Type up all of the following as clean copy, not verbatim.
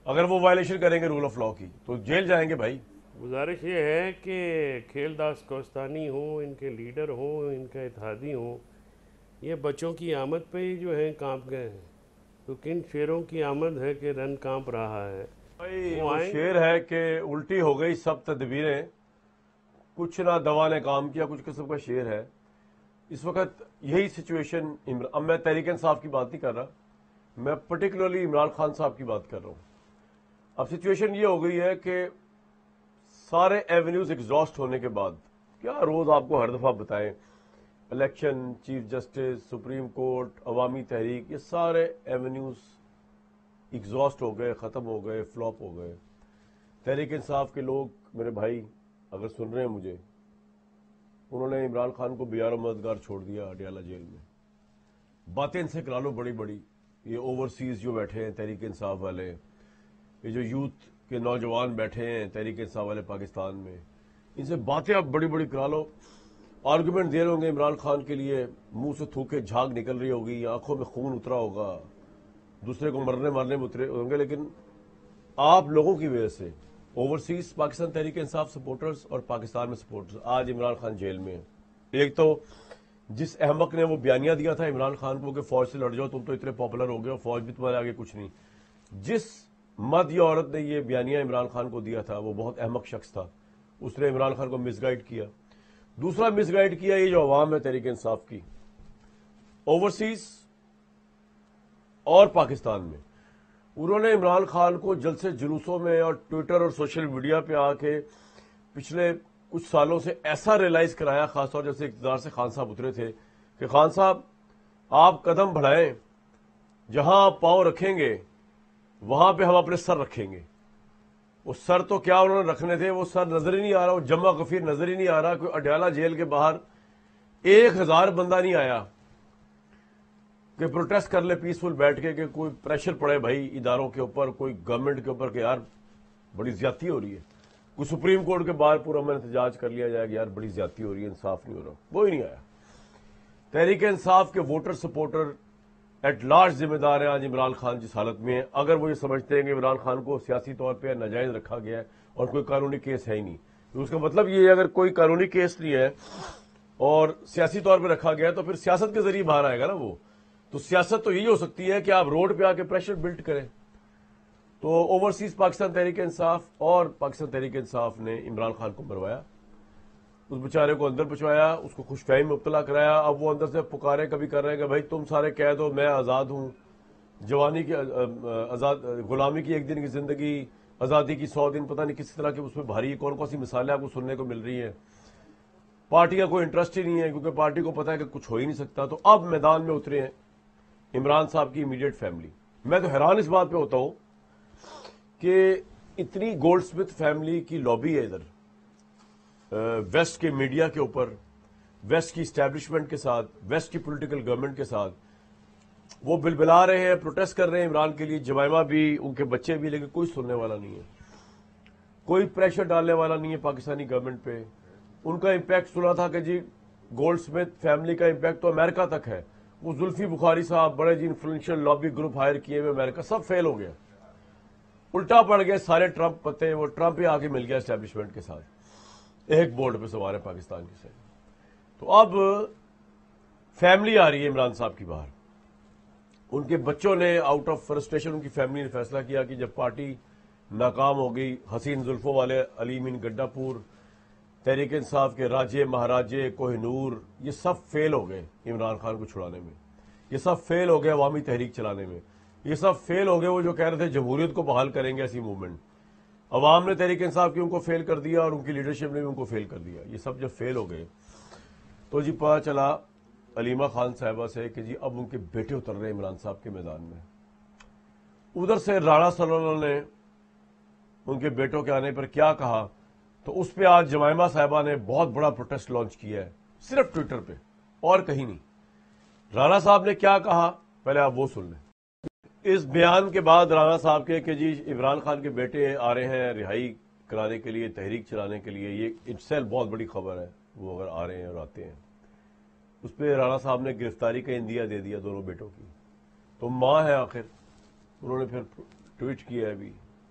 اگر وہ وائلیشن کریں گے رول آف لا کی تو جیل جائیں گے بھائی. گزارش یہ ہے کہ کھیل داس کوستانی ہوں، ان کے لیڈر ہوں، ان کے اتحادی ہوں، یہ بچوں کی آمد پہ ہی جو ہیں کانپ گئے ہیں. تو کن شیروں کی آمد ہے کہ رن کانپ رہا ہے. بھائی وہ وہ آئیں گے. شعر ہے کہ الٹی ہو گئی سب تدبیریں، کچھ نہ دوا نے کام کیا، کچھ قسم کا شعر ہے. اس وقت یہی سچویشن، اب میں تحریک انصاف کی بات نہیں کر رہا، میں پرٹیکولرلی عمران خان صاحب کی بات کر رہا ہوں. اب سچویشن یہ ہو گئی ہے کہ سارے ایونیوز ایگزاسٹ ہونے کے بعد، کیا روز آپ کو ہر دفعہ بتائیں، election, chief justice, supreme court, عوامی تحریک، یہ سارے ایونیوز ایگزاسٹ ہو گئے، ختم ہو گئے، فلاپ ہو گئے. تحریک انصاف کے لوگ، میرے بھائی اگر سن رہے ہیں مجھے، انہوں نے عمران خان کو بیار و مددگار چھوڑ دیا اڈیالہ جیل میں. باتیں ان سے کرا لو بڑی بڑی، یہ اوورسیز جو بیٹھے ہیں تحریک انصاف والے، یہ جو یوتھ کے نوجوان بیٹھے ہیں تحریک انصاف والے پاکستان میں، ان سے باتیں اب بڑی بڑی کرا لو. آرگومنٹ دے رہے ہوں گے عمران خان کے لیے، منہ سے تھوکے جھاگ نکل رہی ہوگی، آنکھوں میں خون اترا ہوگا، دوسرے کو مرنے میں اترے ہوں گے، لیکن آپ لوگوں کی وجہ سے اوورسیز پاکستان تحریک انصاف سپورٹرز اور پاکستان میں سپورٹرز آج عمران خان جیل میں ہیں. ایک تو جس احمق نے وہ بیانیہ دیا تھا عمران خان کو کہ فوج سے لڑ جاؤ، تم تو اتنے پاپولر ہو گئے ہو، فوج بھی تمہارے آگے کچھ نہیں. جس مرد یا عورت نے یہ بیانیہ عمران خان کو دیا تھا وہ بہت احمق شخص تھا، اس نے عمران خان کو مس گائیڈ کیا. دوسرا مس گائیڈ کیا یہ جو عوام ہے تحریک انصاف کی، اوورسیز اور پاکستان میں، انہوں نے عمران خان کو جلسے جلوسوں میں اور ٹویٹر اور سوشل میڈیا پہ آ کے پچھلے کچھ سالوں سے ایسا ریلائز کرایا، خاص طور جیسے اقتدار سے خان صاحب اترے تھے، کہ خان صاحب آپ قدم بڑھائیں، جہاں آپ پاؤں رکھیں گے وہاں پہ ہم اپنے سر رکھیں گے. وہ سر تو کیا انہوں نے رکھنے تھے، وہ سر نظر ہی نہیں آ رہا، وہ جمع غفیر نظر ہی نہیں آ رہا. کوئی اڈیالہ جیل کے باہر 1000 بندہ نہیں آیا کہ پروٹیسٹ کر لے پیسفل بیٹھ کے، کہ کوئی پریشر پڑے بھائی اداروں کے اوپر، کوئی گورنمنٹ کے اوپر کہ یار بڑی زیادتی ہو رہی ہے. کوئی سپریم کورٹ کے باہر پورا میں احتجاج کر لیا جائے کہ یار بڑی زیادتی ہو رہی ہے، انصاف نہیں ہو رہا. وہی نہیں آیا. تحریک انصاف کے ووٹر سپورٹر ایٹ لارج ذمہ دار ہیں آج عمران خان جس حالت میں ہے. اگر وہ یہ سمجھتے ہیں کہ عمران خان کو سیاسی طور پہ ناجائز رکھا گیا ہے اور کوئی قانونی کیس ہے ہی نہیں، تو اس کا مطلب یہ ہے اگر کوئی قانونی کیس نہیں ہے اور سیاسی طور پہ رکھا گیا ہے تو پھر سیاست کے ذریعے باہر آئے گا نا وہ. تو سیاست تو یہی ہو سکتی ہے کہ آپ روڈ پہ آ کے پریشر بلڈ کریں. تو اوورسیز پاکستان تحریک انصاف اور پاکستان تحریک انصاف نے عمران خان کو مروایا، اس بیچارے کو اندر پہنچوایا، اس کو خوش فہمی میں مبتلا کرایا. اب وہ اندر سے پکارے کبھی کر رہے ہیں کہ بھائی تم سارے قید ہو، میں آزاد ہوں، جوانی کی آزاد، غلامی کی 1 دن کی زندگی، آزادی کی 100 دن، پتہ نہیں کس طرح کی اس میں بھاری کون کون سی مثالیں آپ کو سننے کو مل رہی ہیں. پارٹی کا کوئی انٹرسٹ ہی نہیں ہے کیونکہ پارٹی کو پتا ہے کہ کچھ ہو ہی نہیں سکتا. تو اب میدان میں اترے ہیں عمران صاحب کی امیڈیٹ فیملی. میں تو حیران اس بات پہ ہوتا ہوں کہ اتنی گولڈ سمتھ فیملی کی لابی ہے ادھر ویسٹ کے میڈیا کے اوپر، ویسٹ کی اسٹیبلشمنٹ کے ساتھ، ویسٹ کی پولیٹیکل گورنمنٹ کے ساتھ. وہ بلبلا رہے ہیں، پروٹیسٹ کر رہے ہیں عمران کے لیے، جمائمہ بھی، ان کے بچے بھی، لیکن کوئی سننے والا نہیں ہے، کوئی پریشر ڈالنے والا نہیں ہے پاکستانی گورنمنٹ پہ. ان کا امپیکٹ سنا تھا کہ جی گولڈ سمتھ فیملی کا امپیکٹ تو امریکہ تک ہے. وہ زلفی بخاری صاحب بڑے جی انفلوئنشل لابی گروپ ہائر کیے ہوئے امریکہ، سب فیل ہو گیا، الٹا پڑ گئے سارے ٹرمپ پتے. وہ ٹرمپ ہی آ کے مل گیا اسٹیبلشمنٹ کے ساتھ، ایک بورڈ پہ سوار ہے پاکستان کی سائڈ. تو اب فیملی آ رہی ہے عمران صاحب کی باہر. ان کے بچوں نے آؤٹ آف فرسٹریشن، ان کی فیملی نے فیصلہ کیا کہ جب پارٹی ناکام ہو گئی، حسین زلفوں والے علی امین گڈا پور، تحریک انصاف کے راجے مہاراجے کوہ نور، یہ سب فیل ہو گئے عمران خان کو چھڑانے میں، یہ سب فیل ہو گئے عوامی تحریک چلانے میں، یہ سب فیل ہو گئے وہ جو کہہ رہے تھے جمہوریت کو بحال کریں گے ایسی موومنٹ. عوام نے تحریک انصاف کی ان کو فیل کر دیا اور ان کی لیڈرشپ نے بھی ان کو فیل کر دیا. یہ سب جب فیل ہو گئے تو جی پتا چلا علیمہ خان صاحبہ سے کہ جی اب ان کے بیٹے اتر رہے ہیں عمران صاحب کے میدان میں. ادھر سے رانا صلی اللہ علیہ نے ان کے بیٹوں کے آنے پر کیا کہا، تو اس پہ آج جمائمہ صاحبہ نے بہت بڑا پروٹیسٹ لانچ کیا ہے، صرف ٹویٹر پہ اور کہیں نہیں. رانا صاحب نے کیا کہا پہلے آپ وہ سن لیں. اس بیان کے بعد رانا صاحب کے کہ جی عمران خان کے بیٹے آ رہے ہیں رہائی کرانے کے لیے، تحریک چلانے کے لیے، یہ اٹ سیلف بہت بڑی خبر ہے وہ اگر آ رہے ہیں اور آتے ہیں. اس پہ رانا صاحب نے گرفتاری کا اندیہ دے دیا دونوں بیٹوں کی. تو ماں ہے آخر، انہوں نے پھر ٹویٹ کیا ہے ابھی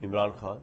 Imran Khan.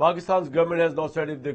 Pakistan's government has now said if they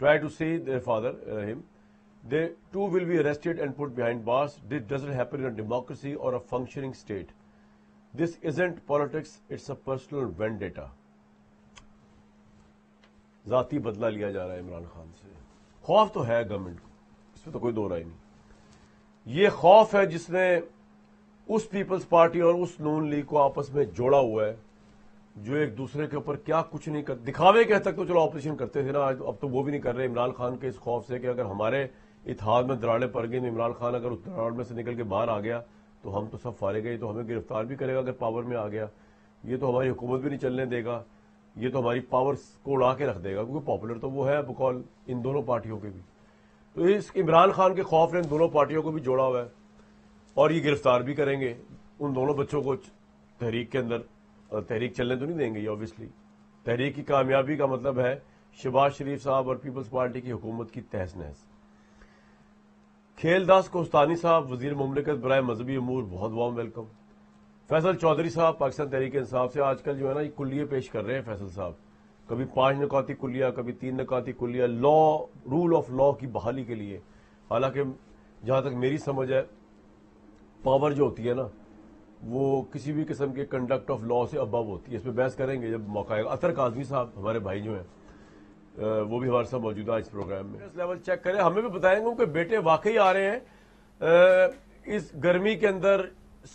try to see their father, him, they too will be arrested and put behind bars. This doesn't happen in a democracy or a functioning state. This isn't politics, it's a personal vendetta. ذاتی بدلہ لیا جا رہا ہے عمران خان سے۔ خوف تو ہے گورنمنٹ کو، اس میں تو کوئی دو رائے نہیں۔ یہ خوف ہے جس نے اس پیپلز پارٹی اور اس نون لیگ کو آپس میں جوڑا ہوا ہے، جو ایک دوسرے کے اوپر کیا کچھ نہیں کر دکھاوے کے حد تک تو چلو اپوزیشن کرتے تھے نا، اب تو وہ بھی نہیں کر رہے عمران خان کے اس خوف سے کہ اگر ہمارے اتحاد میں دراڑیں پڑ گئی، عمران خان اگر اس دراڑ میں سے نکل کے باہر آ گیا تو ہم تو سب فارغ گئے، تو ہمیں گرفتار بھی کرے گا اگر پاور میں آ گیا، یہ تو ہماری حکومت بھی نہیں چلنے دے گا، یہ تو ہماری پاور کو اڑا کے رکھ دے گا، کیونکہ پاپولر تو وہ ہے بقول ان دونوں پارٹیوں کے بھی۔ تو اس عمران خان کے خوف نے ان دونوں پارٹیوں کو بھی جوڑا ہوا ہے، اور یہ گرفتار بھی کریں گے ان دونوں بچوں کو تحریک کے اندر، تحریک چلنے تو نہیں دیں گے یہ اوبیسلی۔ تحریک کی کامیابی کا مطلب ہے شہباز شریف صاحب اور پیپلز پارٹی کی حکومت کی تہس نہس۔ کھیل داس کوہستانی صاحب وزیر مملکت برائے مذہبی امور، بہت وارم ویلکم۔ فیصل چودھری صاحب پاکستان تحریک انصاف سے آج کل جو ہے نا یہ کلیے پیش کر رہے ہیں فیصل صاحب، کبھی 5 نکاتی کلیہ، کبھی 3 نکاتی کلیہ، رول آف لا کی بحالی کے لیے۔ حالانکہ جہاں تک میری سمجھ ہے پاور جو ہوتی ہے نا وہ کسی بھی قسم کے کنڈکٹ آف لا سے ابو ہوتی ہے، اس پہ بحث کریں گے جب موقع آئے گا۔ اطہر کاظمی صاحب ہمارے بھائی جو ہیں وہ بھی ہمارے ساتھ موجود ہے اس پروگرام میں۔ لیول چیک کریں، ہمیں بھی بتائیں گے کہ بیٹے واقعی آ رہے ہیں اس گرمی کے اندر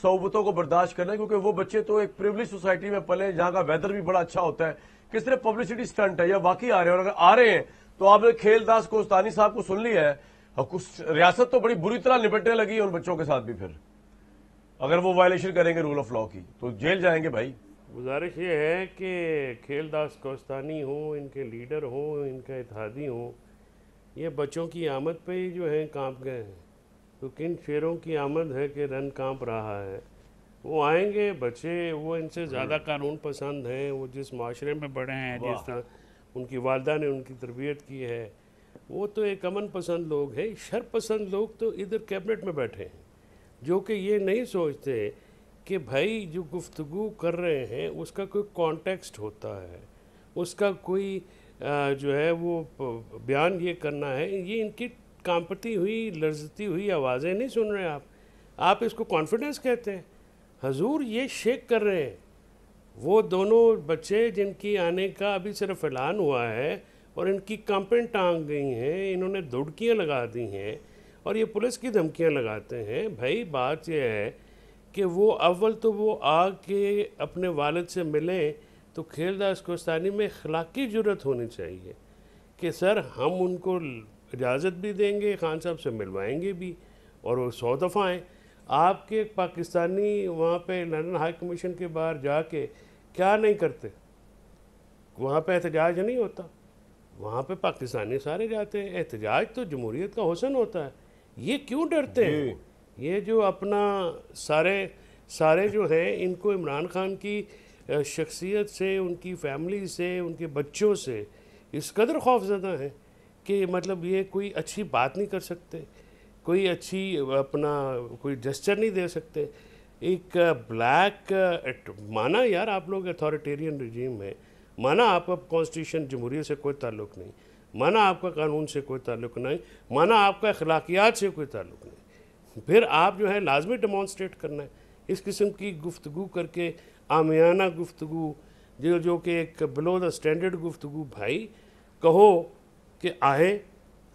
صحبتوں کو برداشت کرنا، کیونکہ وہ بچے تو ایک پریولیج سوسائٹی میں پلے جہاں کا ویدر بھی بڑا اچھا ہوتا ہے، کس طرح پبلسٹی سٹنٹ ہے یا واقعی آ رہے ہیں؟ اور اگر آ رہے ہیں تو آپ نے کھیل داس کوہستانی صاحب کو سن لیا ہے، ریاست تو بڑی بری طرح نپٹنے لگی ہے ان بچوں کے ساتھ بھی، پھر اگر وہ وائلیشن کریں گے رول آف لا کی تو جیل جائیں گے بھائی۔ گزارش یہ ہے کہ کھیل داس کوہستانی ہوں، ان کے لیڈر ہوں، ان کے اتحادی ہوں، یہ بچوں کی آمد پہ ہی جو ہیں کانپ گئے ہیں۔ تو کن شیروں کی آمد ہے کہ رن کانپ رہا ہے؟ وہ آئیں گے بچے، وہ ان سے زیادہ قانون پسند ہیں، وہ جس معاشرے میں بڑھے ہیں، جس طرح ان کی والدہ نے ان کی تربیت کی ہے، وہ تو ایک امن پسند لوگ ہیں۔ شر پسند لوگ تو ادھر کیبنٹ میں بیٹھے ہیں، جو کہ یہ نہیں سوچتے کہ بھائی جو گفتگو کر رہے ہیں اس کا کوئی کانٹیکسٹ ہوتا ہے، اس کا کوئی جو ہے وہ بیان یہ کرنا ہے۔ یہ ان کی کانپتی ہوئی لرزتی ہوئی آوازیں نہیں سن رہے آپ اس کو کانفیڈنس کہتے ہیں؟ حضور یہ شیک کر رہے ہیں وہ دونوں بچے جن کی آنے کا ابھی صرف اعلان ہوا ہے، اور ان کی کمپلین ٹانگ گئی ہیں، انہوں نے دھڑکیاں لگا دی ہیں اور یہ پولیس کی دھمکیاں لگاتے ہیں۔ بھائی بات یہ ہے کہ وہ اول تو وہ آ کے اپنے والد سے ملیں، تو کھیل داس کوہستانی میں اخلاقی جرت ہونی چاہیے کہ سر ہم ان کو اجازت بھی دیں گے، خان صاحب سے ملوائیں گے بھی، اور وہ 100 دفعہ آئیں۔ آپ کے پاکستانی وہاں پہ لندن ہائی کمیشن کے باہر جا کے کیا نہیں کرتے؟ وہاں پہ احتجاج نہیں ہوتا؟ وہاں پہ پاکستانی سارے جاتے ہیں، احتجاج تو جمہوریت کا حسن ہوتا ہے۔ یہ کیوں ڈرتے ہیں؟ یہ جو اپنا سارے جو ہیں ان کو عمران خان کی شخصیت سے، ان کی فیملی سے، ان کے بچوں سے اس قدر خوف زدہ ہیں کہ مطلب یہ کوئی اچھی بات نہیں کر سکتے، کوئی اچھی کوئی جسچر نہیں دے سکتے۔ ایک بلیک مانا یار آپ لوگ اتھارٹیرین رجیم ہے، مانا آپ کا کانسٹیٹیوشن جمہوریت سے کوئی تعلق نہیں، مانا آپ کا قانون سے کوئی تعلق نہیں، مانا آپ کا اخلاقیات سے کوئی تعلق نہیں، پھر آپ جو ہے لازمی ڈیمانسٹریٹ کرنا ہے اس قسم کی گفتگو کر کے، عامیانہ گفتگو جو کہ ایک بلو دا سٹینڈرڈ گفتگو۔ بھائی کہو کہ آئیں،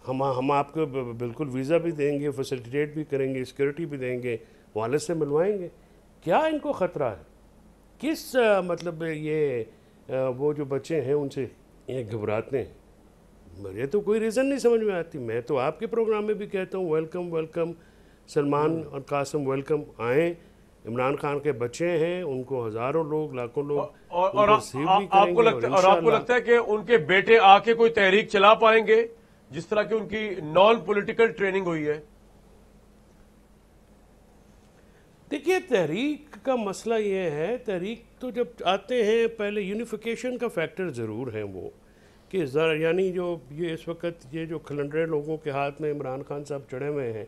ہم آپ کو بالکل ویزا بھی دیں گے، فیسلٹیٹ بھی کریں گے، سیکورٹی بھی دیں گے، والد سے ملوائیں گے۔ کیا ان کو خطرہ ہے؟ کس مطلب یہ وہ جو بچے ہیں ان سے یہ گھبراتے ہیں؟ مجھے تو کوئی ریزن نہیں سمجھ میں آتی۔ میں تو آپ کے پروگرام میں بھی کہتا ہوں ویلکم ویلکم، سلمان اور قاسم ویلکم، آئیں۔ عمران خان کے بچے ہیں، ان کو ہزاروں لوگ، لاکھوں لوگ اور آپ کو لگتا ہے کہ ان کے بیٹے آ کے کوئی تحریک چلا پائیں گے جس طرح کی ان کی نان پولیٹیکل ٹریننگ ہوئی ہے؟ دیکھیے تحریک کا مسئلہ یہ ہے، تحریک تو جب آتے ہیں پہلے یونیفیکیشن کا فیکٹر ضرور ہے وہ کہ یعنی جو یہ اس وقت یہ جو کھلنڈرے لوگوں کے ہاتھ میں عمران خان صاحب چڑھے ہوئے ہیں،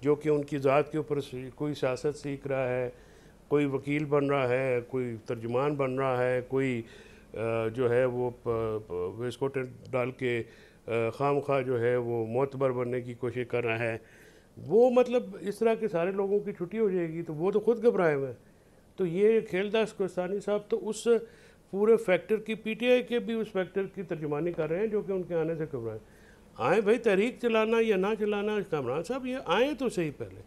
جو کہ ان کی ذات کے اوپر کوئی سیاست سیکھ رہا ہے، کوئی وکیل بن رہا ہے، کوئی ترجمان بن رہا ہے، کوئی جو ہے وہ ویس کوٹ ڈال کے خام خواہ جو ہے وہ معتبر بننے کی کوشش کر رہا ہے، وہ مطلب اس طرح کے سارے لوگوں کی چھٹی ہو جائے گی تو وہ تو خود گھبرائے ہوئے ہیں۔ تو یہ کھیلداس کوہستانی صاحب تو اس پورے فیکٹر کی پی ٹی آئی کے بھی اس فیکٹر کی ترجمانی کر رہے ہیں جو کہ ان کے آنے سے گھبرائے۔ آئیں بھائی، تحریک چلانا یا نہ چلانا، کامران صاحب یہ آئیں تو صحیح، پہلے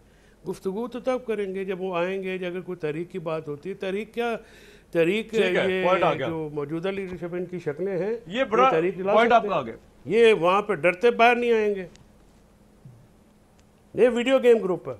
گفتگو تو تب کریں گے جب وہ آئیں گے، اگر کوئی تحریک کی بات ہوتی ہے۔ تحریک کیا، تحریک یہ جو موجودہ لیڈرشپ ان کی شکلیں ہیں، یہ بڑا تحریک چلا پوائنٹ آپ سکتے کا ہیں۔ آگے، یہ وہاں پہ ڈرتے باہر نہیں آئیں گے، یہ ویڈیو گیم گروپ ہے۔